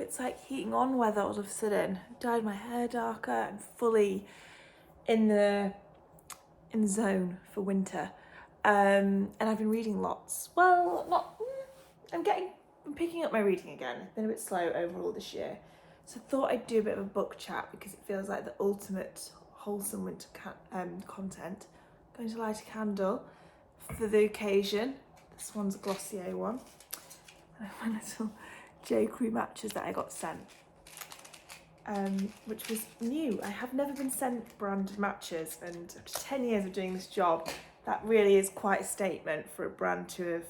It's like heating on weather all of a sudden. Dyed my hair darker and fully in the zone for winter. And I've been reading lots. Well, I'm picking up my reading again. I've been a bit slow overall this year. So I thought I'd do a bit of a book chat because it feels like the ultimate wholesome winter content. I'm going to light a candle for the occasion. This one's a Glossier one. And I have my little J. Crew matches that I got sent, which was new. I have never been sent branded matches, and after 10 years of doing this job, that really is quite a statement for a brand to have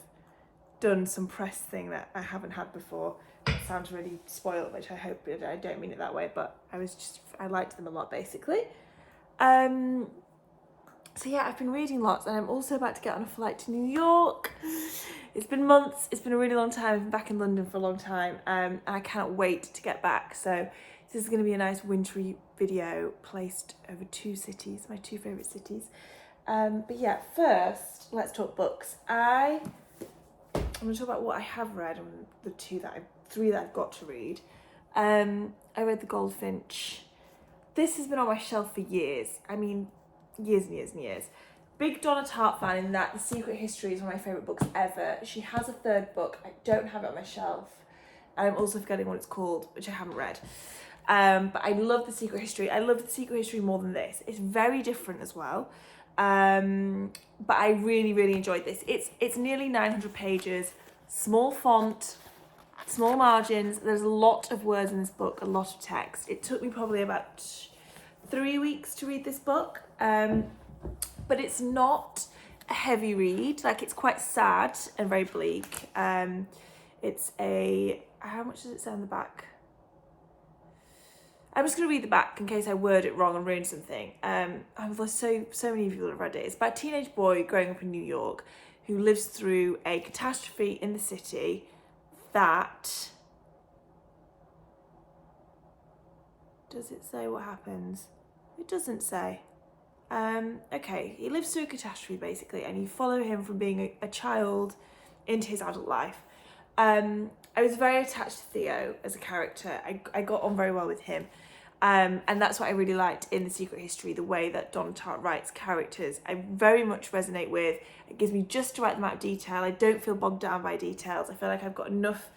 done some press thing that I haven't had before. It sounds really spoiled, which I hope I don't mean it that way, but I liked them a lot basically. So yeah, I've been reading lots, and I'm also about to get on a flight to New York. It's been months, it's been a really long time. I've been back in London for a long time, and I can't wait to get back. So this is going to be a nice wintry video placed over two cities, my two favourite cities. But yeah, first, let's talk books. I'm going to talk about what I have read and the three that I've got to read. I read The Goldfinch. This has been on my shelf for years. I mean, years and years and years. Big Donna Tartt fan in that The Secret History is one of my favourite books ever. She has a third book. I don't have it on my shelf. I'm also forgetting what it's called, which I haven't read. But I love The Secret History. I love The Secret History more than this. It's very different as well. But I really, really enjoyed this. It's nearly 900 pages, small font, small margins. There's a lot of words in this book, a lot of text. It took me probably about 3 weeks to read this book. But it's not a heavy read. Like, it's quite sad and very bleak. It's how much does it say on the back? I'm just going to read the back in case I word it wrong and ruin something. There's so many people that have read it. It's about a teenage boy growing up in New York who lives through a catastrophe in the city that... Does it say what happens? It doesn't say. Okay, he lives through a catastrophe basically, and you follow him from being a child into his adult life. I was very attached to Theo as a character. I got on very well with him. And that's what I really liked in The Secret History, the way that Donna Tartt writes characters. I very much resonate with. It gives me just the right amount of detail. I don't feel bogged down by details. I feel like I've got enough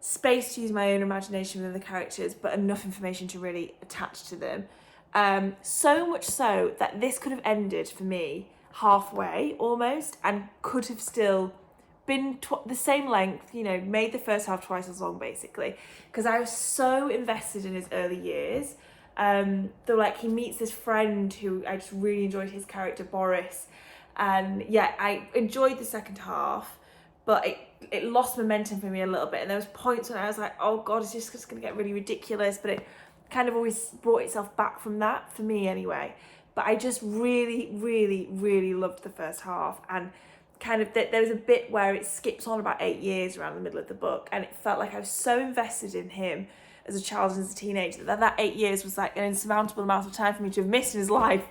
space to use my own imagination within the characters, but enough information to really attach to them. So much so that this could have ended for me halfway almost, and could have still been the same length, made the first half twice as long basically, because I was so invested in his early years. He meets this friend who I just really enjoyed his character, Boris, and yeah, I enjoyed the second half, but it lost momentum for me a little bit, and there was points when I was like, oh god, it's just going to get really ridiculous, but it kind of always brought itself back from that, for me anyway. But I just really, really, really loved the first half, and kind of, there was a bit where it skips on about 8 years around the middle of the book, and it felt like I was so invested in him as a child and as a teenager that 8 years was like an insurmountable amount of time for me to have missed in his life.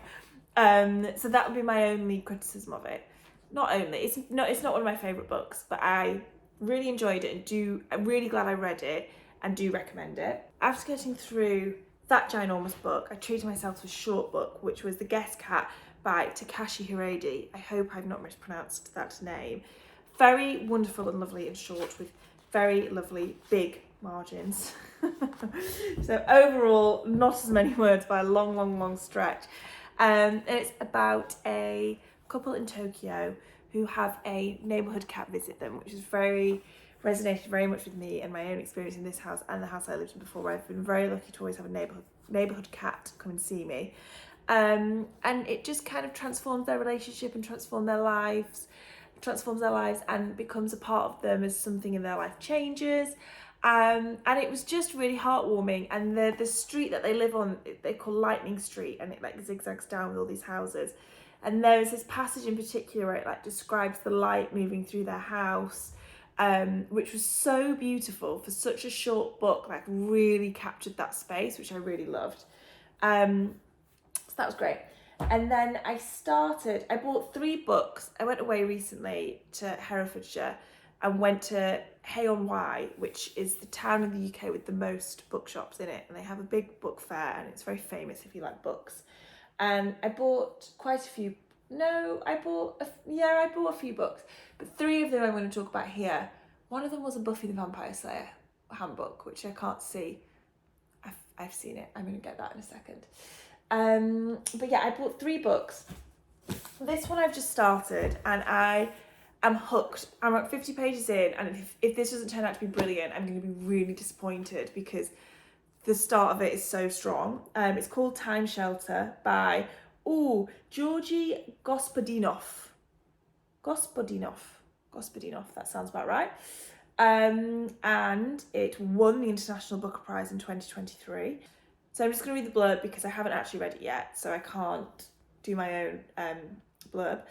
So that would be my only criticism of it. Not only, it's not one of my favourite books, but I really enjoyed it, and I'm really glad I read it and do recommend it. After getting through that ginormous book, I treated myself to a short book, which was The Guest Cat by Takashi Hiredi. I hope I've not mispronounced that name. Very wonderful and lovely and short, with very lovely big margins. So overall, not as many words by a long stretch. And it's about a couple in Tokyo who have a neighbourhood cat visit them, which is resonated very much with me and my own experience in this house and the house I lived in before, where I've been very lucky to always have a neighbourhood cat come and see me. And it just kind of transforms their relationship and transforms their lives and becomes a part of them as something in their life changes. And it was just really heartwarming. And the street that they live on, they call Lightning Street, and it like zigzags down with all these houses. And there's this passage in particular where it like describes the light moving through their house, which was so beautiful for such a short book. Like really captured that space, which I really loved. So that was great. And then I bought 3 books. I went away recently to Herefordshire and went to Hay-on-Wye, which is the town in the UK with the most bookshops in it. And they have a big book fair, and it's very famous if you like books. And I bought quite a few. I bought a few books, but 3 of them I'm going to talk about here. One of them was a Buffy the Vampire Slayer handbook, which I can't see. I've seen it. I'm going to get that in a second. But yeah, I bought 3 books. This one I've just started, and I am hooked. I'm at 50 pages in, and if this doesn't turn out to be brilliant, I'm going to be really disappointed because the start of it is so strong. It's called Time Shelter by Georgi Gospodinov, that sounds about right. And it won the International Booker Prize in 2023. So I'm just going to read the blurb because I haven't actually read it yet, so I can't do my own blurb.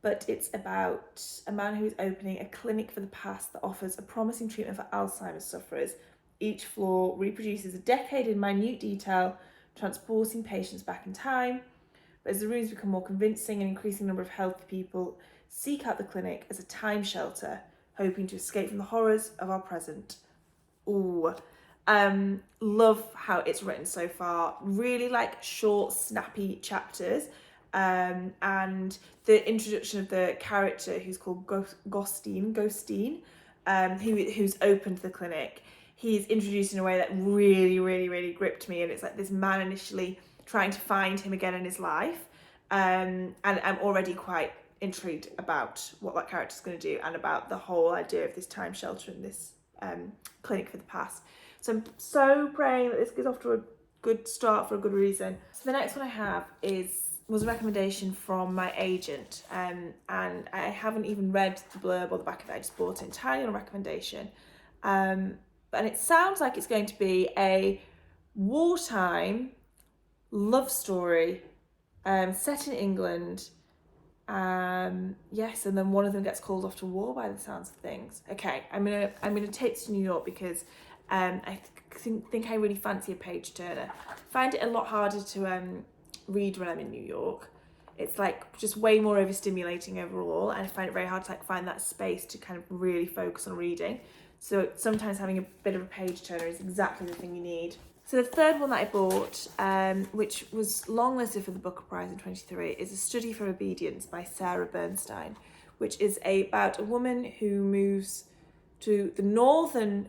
But it's about a man who is opening a clinic for the past that offers a promising treatment for Alzheimer's sufferers. Each floor reproduces a decade in minute detail, transporting patients back in time. But as the rooms become more convincing, an increasing number of healthy people seek out the clinic as a time shelter, hoping to escape from the horrors of our present. Love how it's written so far. Really like short, snappy chapters. And the introduction of the character who's called Ghosteen, who's opened the clinic. He's introduced in a way that really gripped me, and it's like this man initially trying to find him again in his life, and I'm already quite intrigued about what that character's going to do and about the whole idea of this time shelter and this clinic for the past. So I'm so praying that this gets off to a good start for a good reason. So the next one I have was a recommendation from my agent, and I haven't even read the blurb or the back of it. I just bought it entirely on a recommendation. And it sounds like it's going to be a wartime love story set in England. Yes, and then one of them gets called off to war by the sounds of things. Okay, I'm gonna take this to New York because I think I really fancy a page turner. I find it a lot harder to read when I'm in New York. It's like just way more overstimulating overall, and I find it very hard to like find that space to kind of really focus on reading. So sometimes having a bit of a page turner is exactly the thing you need. So the third one that I bought, which was longlisted for the Booker Prize in 2023, is A Study for Obedience by Sarah Bernstein, which is about a woman who moves to the northern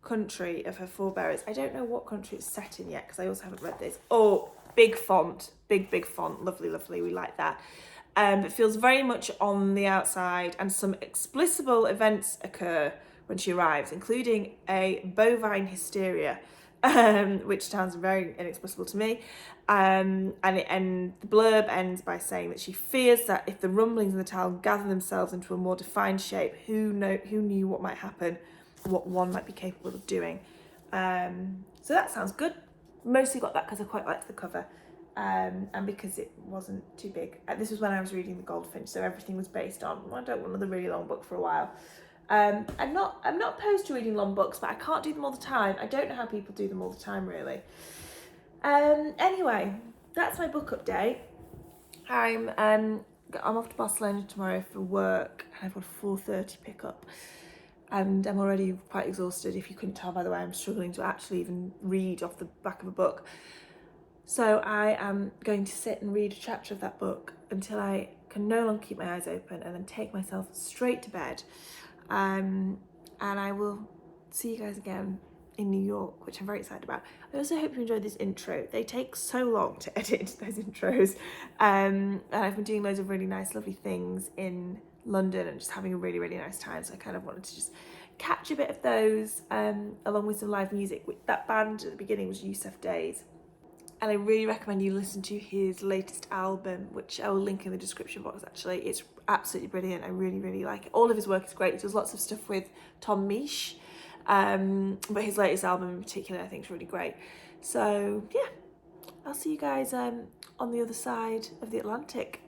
country of her forebears. I don't know what country it's set in yet because I also haven't read this. Big font, big font, lovely, we like that. It feels very much on the outside, and some explicable events occur when she arrives, including a bovine hysteria, which sounds very inexplicable to me. And the blurb ends by saying that she fears that if the rumblings in the town gather themselves into a more defined shape, who knew what might happen, what one might be capable of doing. So that sounds good. Mostly got that because I quite liked the cover. and because it wasn't too big. This was when I was reading the Goldfinch, so everything was based on, well, I don't want another really long book for a while. I'm not opposed to reading long books, but I can't do them all the time. I don't know how people do them all the time, really. Anyway, that's my book update. I'm off to Barcelona tomorrow for work, and I've got a 4:30 pickup, and I'm already quite exhausted. If you couldn't tell by the way, I'm struggling to actually even read off the back of a book. So I am going to sit and read a chapter of that book until I can no longer keep my eyes open, and then take myself straight to bed. And I will see you guys again in New York, which I'm very excited about. I also hope you enjoyed this intro. They take so long to edit, those intros. And I've been doing loads of really nice, lovely things in London and just having a really, really nice time. So I kind of wanted to just catch a bit of those, along with some live music. That band at the beginning was Yuseff Dayes. And I really recommend you listen to his latest album, which I will link in the description box actually. It's absolutely brilliant. I really, really like it. All of his work is great. He does lots of stuff with Tom Misch, but his latest album in particular I think is really great. So yeah, I'll see you guys on the other side of the Atlantic.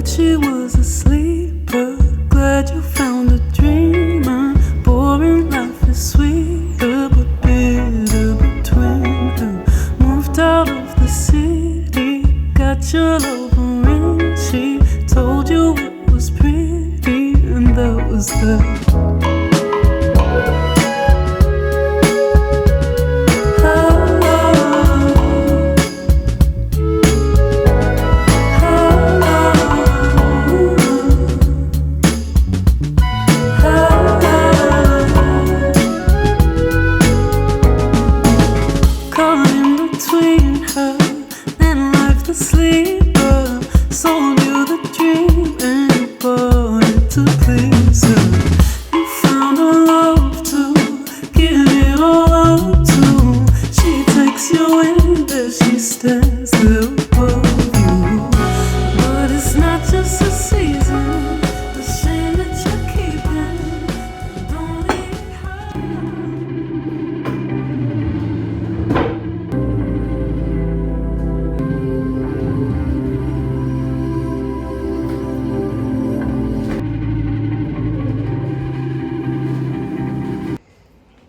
She was a sleeper, glad you found a dreamer. Boring life is sweeter, but bitter between her. Moved out of the city, got your love ring. She told you it was pretty, and that was that.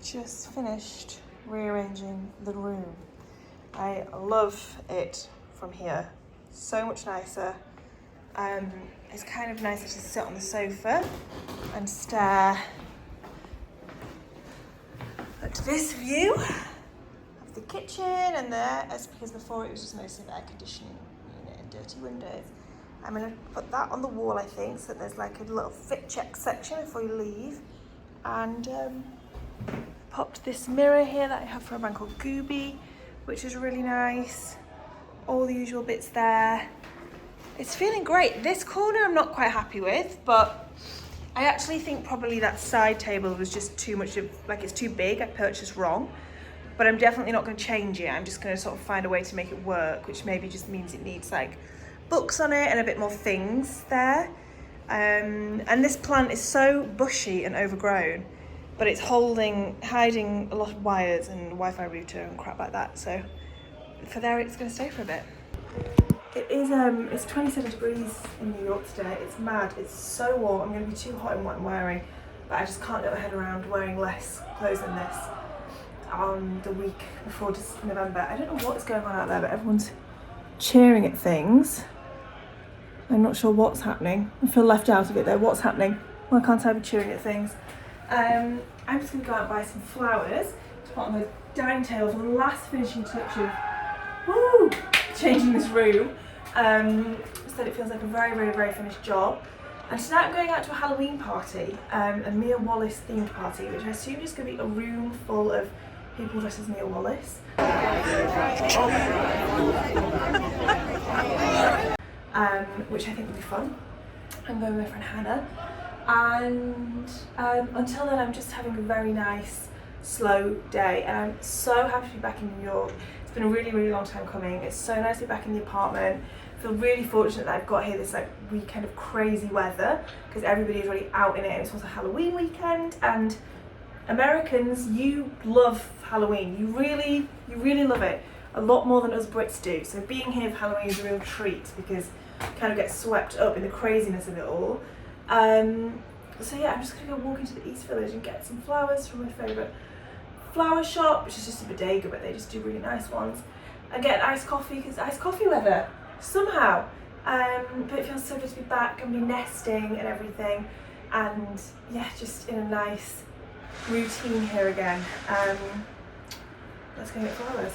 Just finished rearranging the room. I love it from here. So much nicer. It's kind of nicer to sit on the sofa and stare at this view of the kitchen and there. That's because before it was just mostly air conditioning unit and dirty windows. I'm gonna put that on the wall, I think, so that there's like a little fit check section before you leave. And popped this mirror here that I have from a brand called Gooby, which is really nice. All the usual bits there. It's feeling great. This corner I'm not quite happy with, but I actually think probably that side table was just too much of, like, it's too big. I purchased wrong, but I'm definitely not going to change it. I'm just going to sort of find a way to make it work, which maybe just means it needs like books on it and a bit more things there. And this plant is so bushy and overgrown, but it's hiding a lot of wires and Wi-Fi router and crap like that. So for there, it's going to stay for a bit. It is, it's 27 degrees in New York today. It's mad. It's so warm. I'm going to be too hot in what I'm wearing, but I just can't get my head around wearing less clothes than this on the week before November. I don't know what is going on out there, but everyone's cheering at things. I'm not sure what's happening. I feel left out of it though. What's happening? Why can't I be cheering at things? I'm just going to go out and buy some flowers to put on the dining table for the last finishing touch of changing this room, so that it feels like a very, very, very finished job. And tonight I'm going out to a Halloween party, a Mia Wallace themed party, which I assume is going to be a room full of people dressed as Mia Wallace. Which I think will be fun. I'm going with my friend Hannah. And until then, I'm just having a very nice, slow day. And I'm so happy to be back in New York. It's been a really, really long time coming. It's so nice to be back in the apartment. feel really fortunate that I've got here this like weekend of crazy weather because everybody's already out in it, and it's also Halloween weekend, and Americans, you love Halloween. You really love it. A lot more than us Brits do. So being here for Halloween is a real treat because you kind of get swept up in the craziness of it all. So yeah, I'm just gonna go walk into the East Village and get some flowers from my favourite flower shop, which is just a bodega, but they just do really nice ones. And get an iced coffee because iced coffee weather somehow. But it feels so good to be back and be nesting and everything. And yeah, just in a nice routine here again. Let's go get flowers.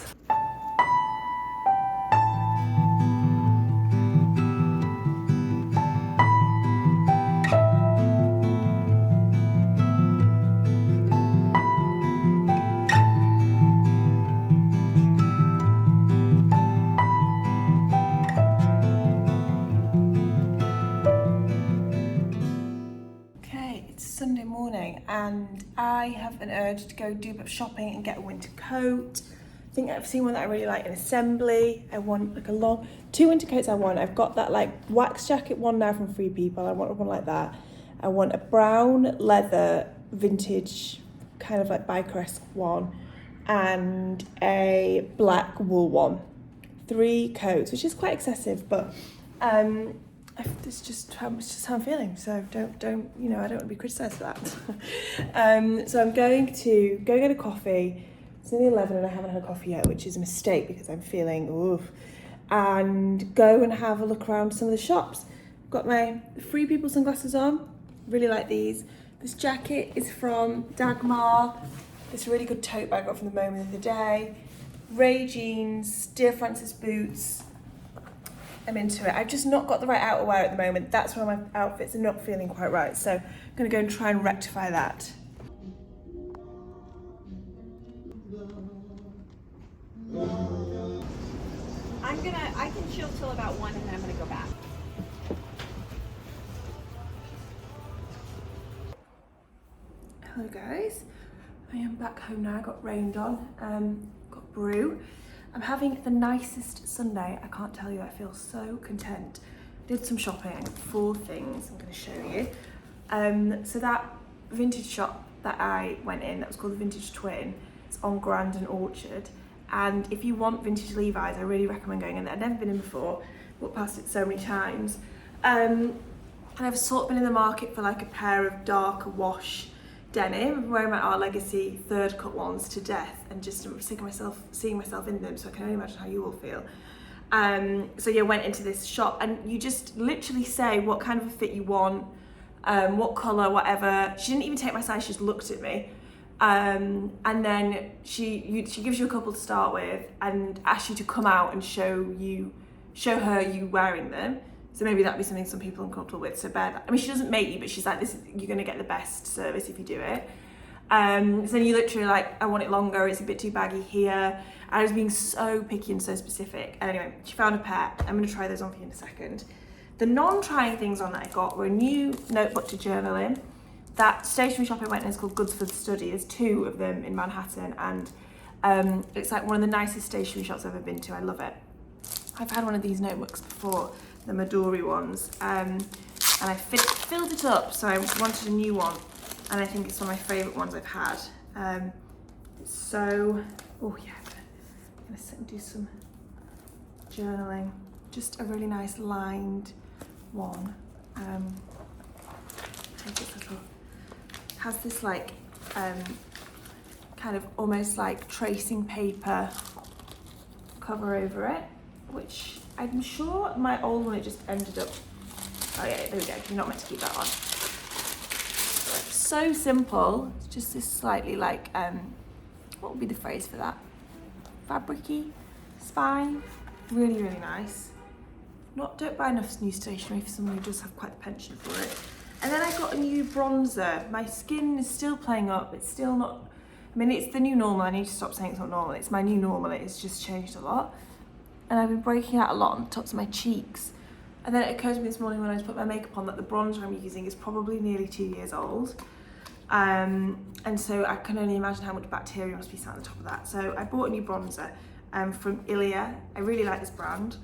Sunday morning and I have an urge to go do a bit of shopping and get a winter coat. I think I've seen one that I really like in Assembly. I want like a two winter coats I want. I've got that like wax jacket one now from Free People. I want one like that. I want a brown leather vintage kind of like biker-esque one and a black wool one. 3 coats, which is quite excessive, but it's just how I'm feeling, so don't I don't want to be criticised for that. So I'm going to go get a coffee. It's nearly 11 and I haven't had a coffee yet, which is a mistake because I'm feeling oof. And go and have a look around some of the shops. Got my Free People sunglasses on, really like these. This jacket is from Dagmar. This really good tote bag I got from the Moment of the Day. Ray jeans, Dear Francis boots. I'm into it. I've just not got the right outerwear at the moment. That's why my outfits are not feeling quite right. So I'm gonna go and try and rectify that. I can chill till about 1 and then I'm gonna go back. Hello guys. I am back home now. I got rained on. Got brew. I'm having the nicest Sunday. I can't tell you, I feel so content. Did some shopping, I got 4 things I'm gonna show you. So that vintage shop that I went in, that was called the Vintage Twin, it's on Grand and Orchard. And if you want vintage Levi's, I really recommend going in there. I've never been in before, walked past it so many times. And I've sort of been in the market for like a pair of darker wash denim. I'm wearing my Art Legacy 3rd cut ones to death and just I'm sick of seeing myself in them, so I can only imagine how you all feel. So yeah, went into this shop and you just literally say what kind of a fit you want, what colour, whatever. She didn't even take my size, she just looked at me. And then she gives you a couple to start with and asks you to come out and show her you wearing them. So maybe that'd be something some people are uncomfortable with. So bear that. I mean, she doesn't make you, but she's like, you're gonna get the best service if you do it. So then you literally like, I want it longer, it's a bit too baggy here. I was being so picky and so specific. And anyway, she found a pair. I'm gonna try those on for you in a second. The non-trying things on that I got were a new notebook to journal in. That stationery shop I went in is called Goods for the Study. There's 2 of them in Manhattan and it's like one of the nicest stationery shops I've ever been to. I love it. I've had one of these notebooks before, the Midori ones, and I filled it up, so I wanted a new one, and I think it's one of my favourite ones I've had. It's so, oh yeah, I'm gonna sit and do some journaling. Just a really nice lined one. Take this little, has this like, kind of almost like tracing paper cover over it, which I'm sure my old one, it just ended up, oh yeah, there we go, you're not meant to keep that on. So simple, it's just this slightly like, what would be the phrase for that? Fabric-y spine, really, really nice. Don't buy enough new stationery for someone who does have quite the penchant for it. And then I got a new bronzer. My skin is still playing up, it's still not, I mean, it's the new normal, I need to stop saying it's not normal, it's my new normal, it's just changed a lot. And I've been breaking out a lot on the tops of my cheeks. And then it occurred to me this morning when I was putting my makeup on that the bronzer I'm using is probably nearly 2 years old. And so I can only imagine how much bacteria must be sat on the top of that. So I bought a new bronzer from Ilia. I really like this brand.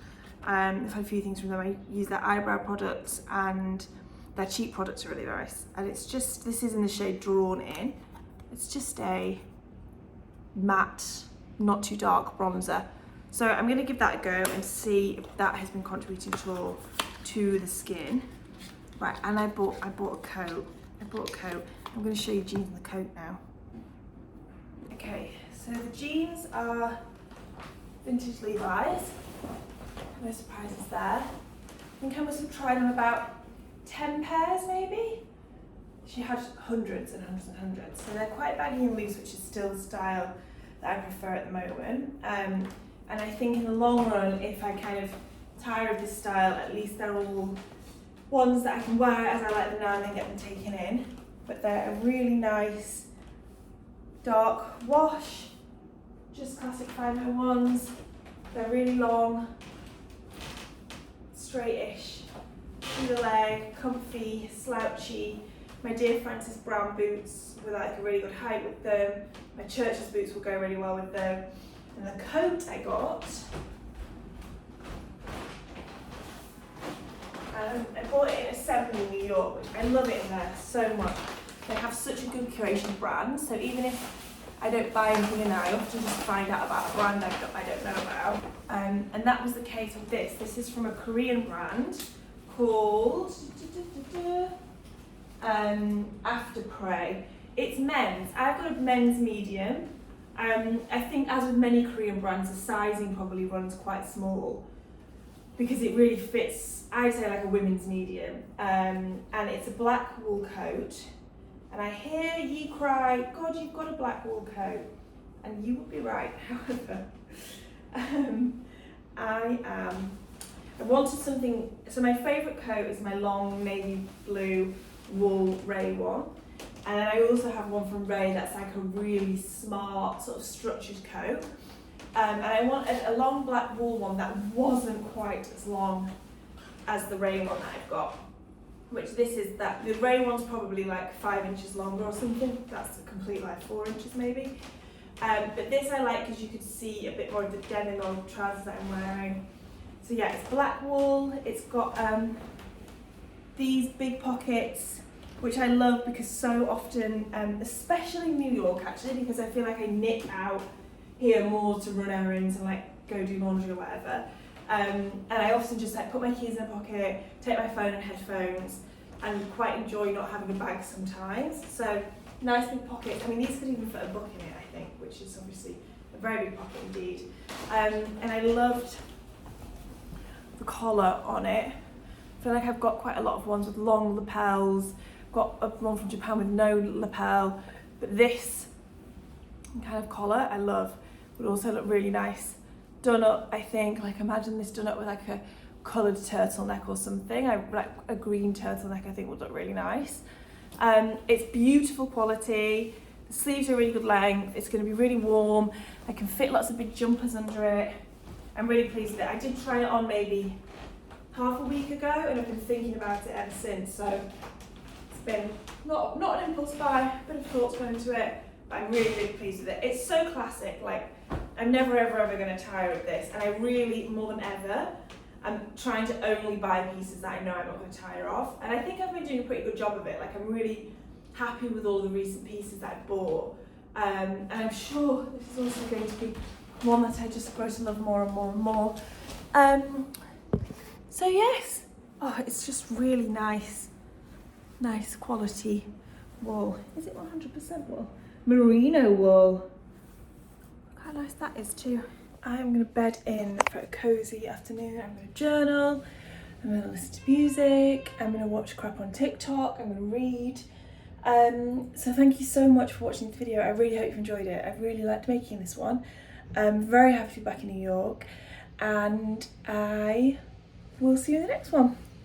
I've had a few things from them. I use their eyebrow products, and their cheek products are really nice. And it's just, this is in the shade Drawn In. It's just a matte, not too dark bronzer. So I'm going to give that a go and see if that has been contributing at all to the skin. Right, and I bought a coat. I'm going to show you jeans and the coat now. Okay, so the jeans are vintage Levi's. No surprises there. I think I must have tried them about 10 pairs maybe. She had hundreds and hundreds and hundreds. So they're quite baggy and loose, which is still the style that I prefer at the moment. And I think in the long run, if I kind of tire of this style, at least they're all ones that I can wear as I like them now and then get them taken in. But they're a really nice dark wash, just classic 501s. They're really long, straightish, through the leg, comfy, slouchy. My dear Francis Brown boots with like a really good height with them. My Church's boots will go really well with them. And the coat I got, I bought it in Assembly in New York, which I love it in there so much. They have such a good curation brand, so even if I don't buy anything in there, I often just find out about a brand I don't know about. And that was the case with this. This is from a Korean brand called After Prey. It's men's. I've got a men's medium. I think as with many Korean brands, the sizing probably runs quite small because it really fits, I'd say, like a women's medium. And it's a black wool coat. And I hear ye cry, God, you've got a black wool coat. And you would be right, however. I wanted something, so my favourite coat is my long navy blue wool Ray one. And then I also have one from Ray that's like a really smart sort of structured coat. And I wanted a long black wool one that wasn't quite as long as the Ray one that I've got. Which this is that, the Ray one's probably like 5 inches longer or something. That's a complete like 4 inches maybe. But this I like because you could see a bit more of the denim on the trousers that I'm wearing. So yeah, it's black wool. It's got these big pockets, which I love because so often, especially in New York actually, because I feel like I nip out here more to run errands and like go do laundry or whatever. And I often just like put my keys in a pocket, take my phone and headphones, and quite enjoy not having a bag sometimes. So nice big pockets. I mean, these could even fit a book in it, I think, which is obviously a very big pocket indeed. And I loved the collar on it. I feel like I've got quite a lot of ones with long lapels. Got a one from Japan with no lapel, but this kind of collar I love. Would also look really nice done up, I think. Like imagine this done up with like a coloured turtleneck or something. Like a green turtleneck I think would look really nice. It's beautiful quality. The sleeves are really good length. It's going to be really warm. I can fit lots of big jumpers under it. I'm really pleased with it. I did try it on maybe half a week ago and I've been thinking about it ever since. So it's been not an impulse buy, a bit of thoughts going into it, but I'm really, really pleased with it. It's so classic. Like I'm never ever going to tire of this, and I really, more than ever, I'm trying to only buy pieces that I know I'm not going to tire of, and I think I've been doing a pretty good job of it. Like I'm really happy with all the recent pieces that I bought, and I'm sure this is also going to be one that I just grow to love more and more and more. So yes, oh, it's just really nice quality wool. Is it 100% wool? Merino wool. Look how nice that is too. I'm going to bed in for a cozy afternoon. I'm going to journal, I'm going to listen to music, I'm going to watch crap on TikTok, I'm going to read. So thank you so much for watching this video. I really hope you've enjoyed it. I really liked making this one. I'm very happy to be back in New York, and I will see you in the next one.